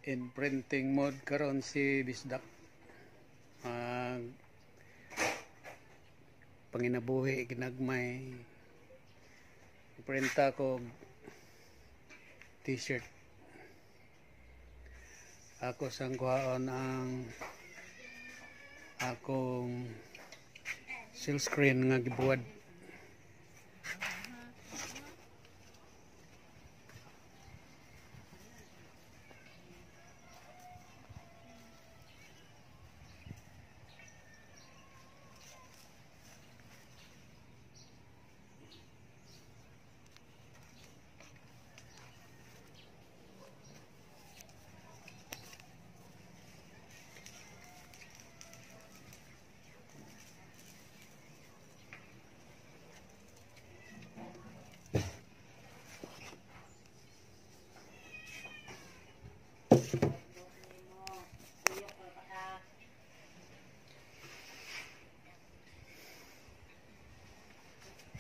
in printing mode karon si Bisdak. Panginabuhi ginagmay printa ko t-shirt. Ako sang kuhaon ang akong silkscreen nga gibuwad.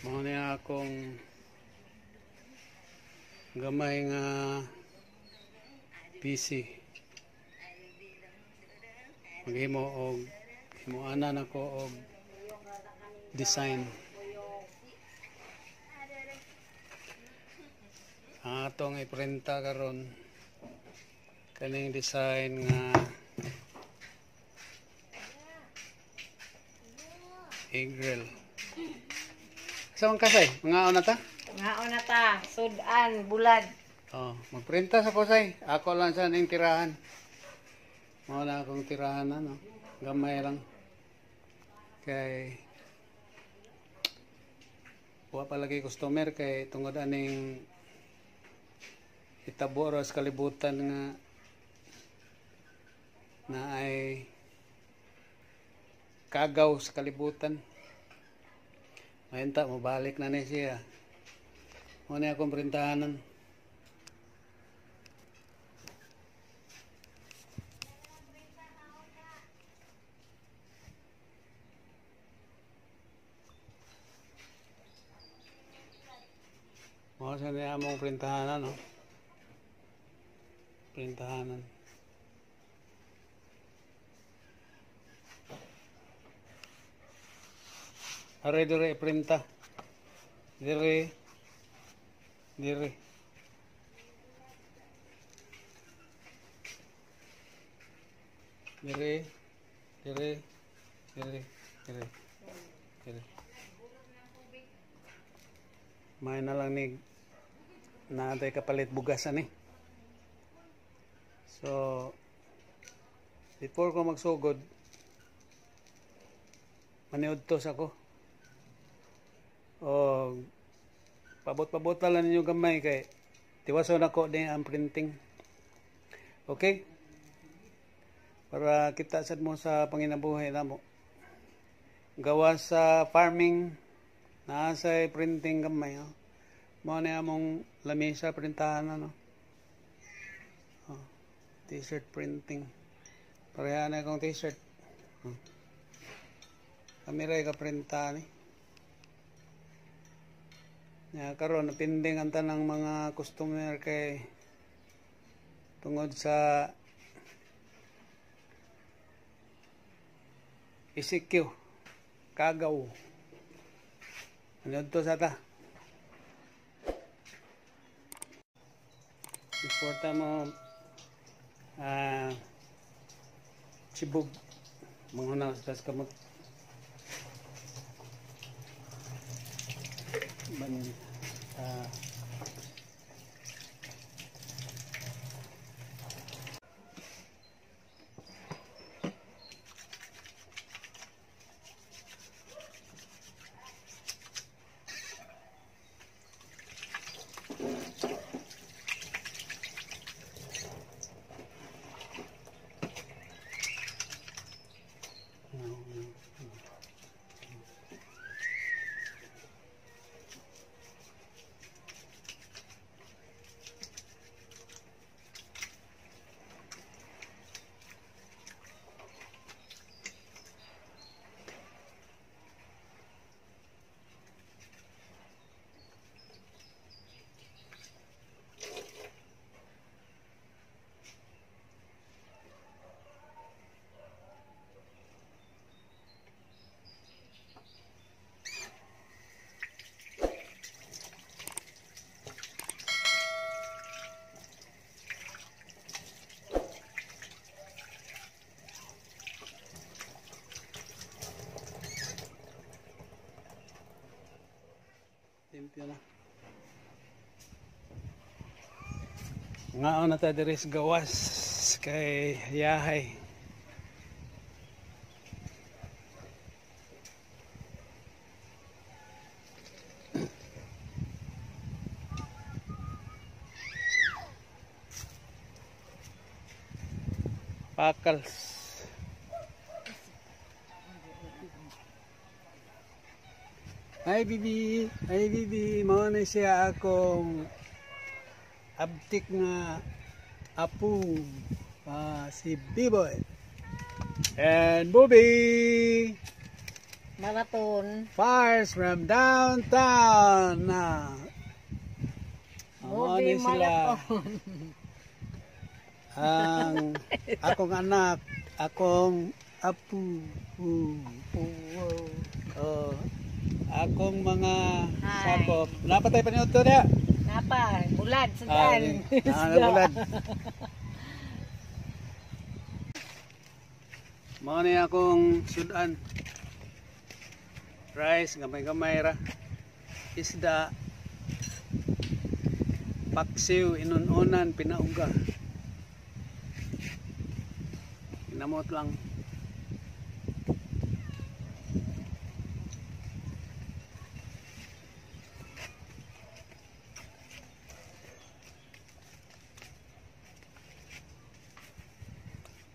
Mao ni akong gamay nga PC. Maghimo og himuanan ako og design. Ang atong iprinta karon kaning design nga egg grill. Saan kasay? Mga na ta? Mga na ta, sudan, bulad. Oh, magprinta sa kusay. Ako lang sa ning tirahan. Wala akong tirahan na, no? Gamay lang. Kay wa palagi customer kay tungod aning itabo sa kalibutan nga na ay kagaw sa kalibutan. Mayenta, mabalik na niya siya. Muna akong printahanan. Muna siya niya among printahanan, no? Printahanan. Aray dire printa. Dire. Dire. Dire. Dire. Dire. Dire. Dire. May na lang ni naantay kapalit bugasan eh. So before ko magsugod maniudtos ako. O pabot-pabot lang ninyo gamay kay tiwason ako din ang printing. Okay? Para kita sad mo sa panginabuhi namo. Gawa sa farming naa sa printing gamay, oh. Mao ni among lamesa printahan ano. Oh, t-shirt printing. Pareha na akong t-shirt. Oh. Kamera ka printahan eh. Karon napinding ang tanang mga customer kay tungod sa ECQ kagaw. Ano to sa ta? Importa mo chibog mga sa kamot ban Limpyo na. Ngaon na tayo diri sa gawas kay Yahay. Pakals. Hi Bibi, hi Bibi, mao na siya akong abtik nga apo, si B-Boy and Bobby Marathon. Fires from downtown na Movie marathon. Ang akong anak, akong apo, akong mga Hi. sakop. Napatay pa niyo ito niya? Napa, bulad, sudan. Bulad. Mga niya akong sudan. Rice, gamay-gamay ra. Isda. Paksiw, inununan, pinauga. Pinamot lang.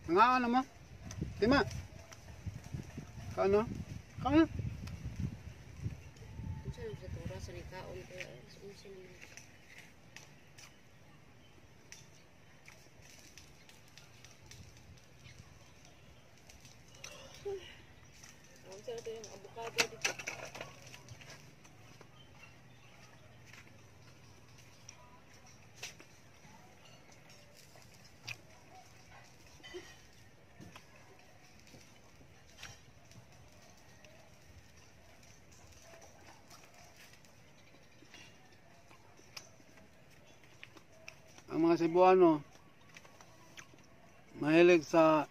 Nga ano mo? Tima? Kano? Kano? Ang mga Cebuano mahilig sa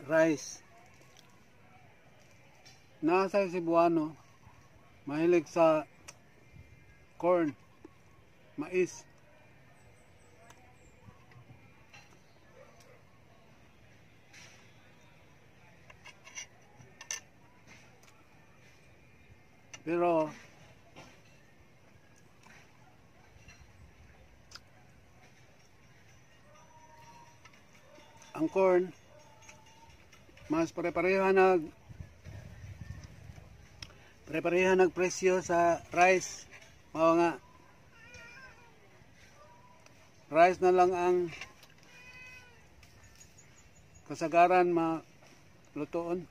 rice. Nasa Cebuano mahilig sa corn, mais. Pero ang corn mas pare-pareho nag presyo sa rice. Oo nga. Rice na lang ang kasagaran malutoon.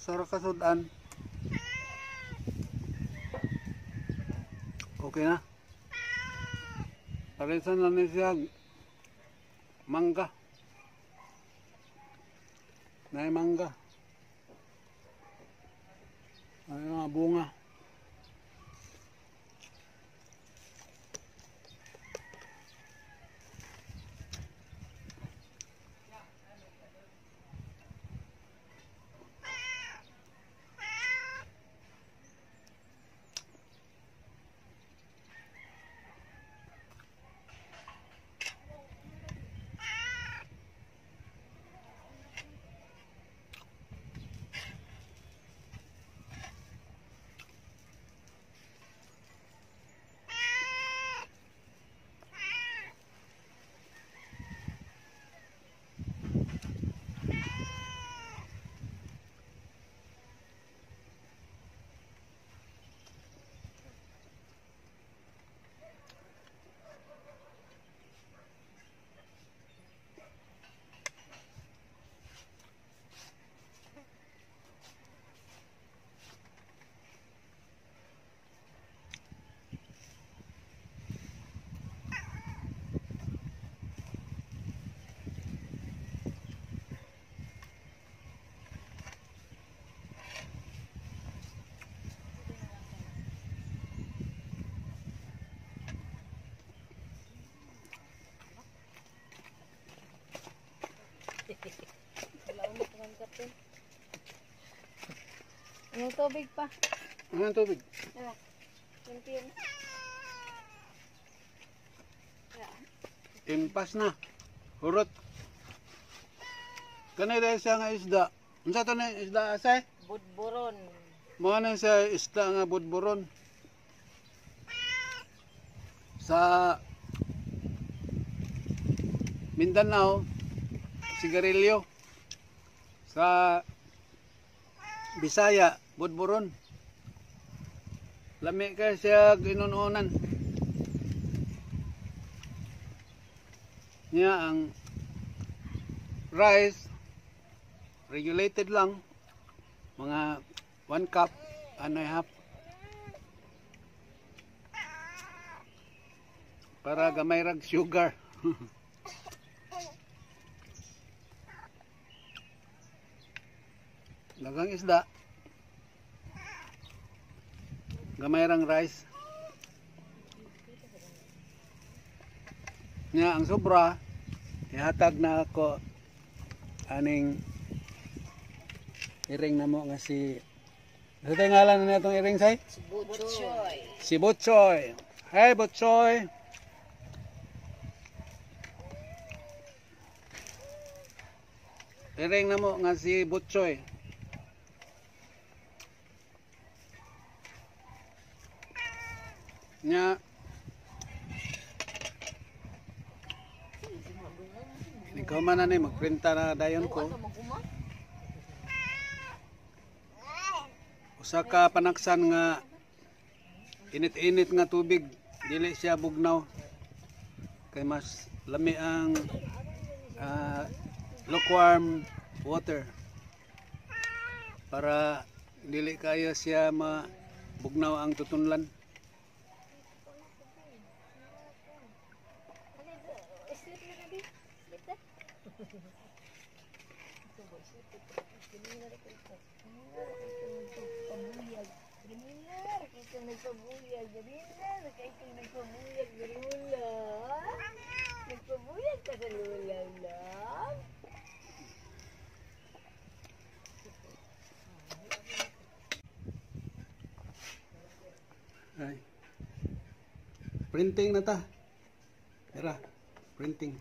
Sarap ka sudan. Okay na. Parisan lang ni siya mangga. Nay mangga. Ay mga bunga. Yung tubig pa. Ano ang tubig? Ah, yun. Impas na. Hurot. Kanay dahil siya nga isda. Unsa to na isda asay? Budburon. Mao na siya isda nga budburon. Sa Mindanao, sigarilyo. Sa Bisaya, budburon. Lami ka siya ginununan. Niya ang rice regulated lang, mga 1 cup and a half, para gamay rag sugar. Dagang isda, gamay rang rice. Nya ang sobra ihatag na ako aning iring na mo nga si ano tayo ngalan na itong iring say? Butchoy. Si Butchoy. Hi Butchoy. Iring na mo nga si Butchoy. Nya ikaw man na ni magprinta na dayon ko. Usa ka panaksan nga init-init nga tubig, dili siya bugnaw. Kay mas lami ang lukewarm water. Para dili kaya siya mabugnaw ang tutunlan. Nagpabuyag ka sa lulang lang. Ay. Printing na ta. Tara, printing.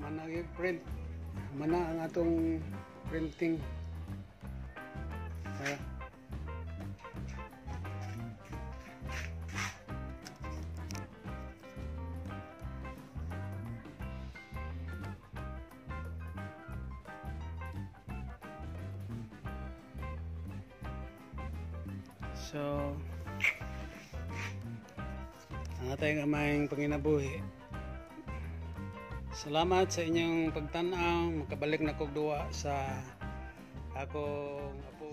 Managi print. Mana ang atong printing. Kaya so ang atay amayng panginabuhi. Salamat sa inyong pagtanaw. Makabalik na kog duwa sa akong apo.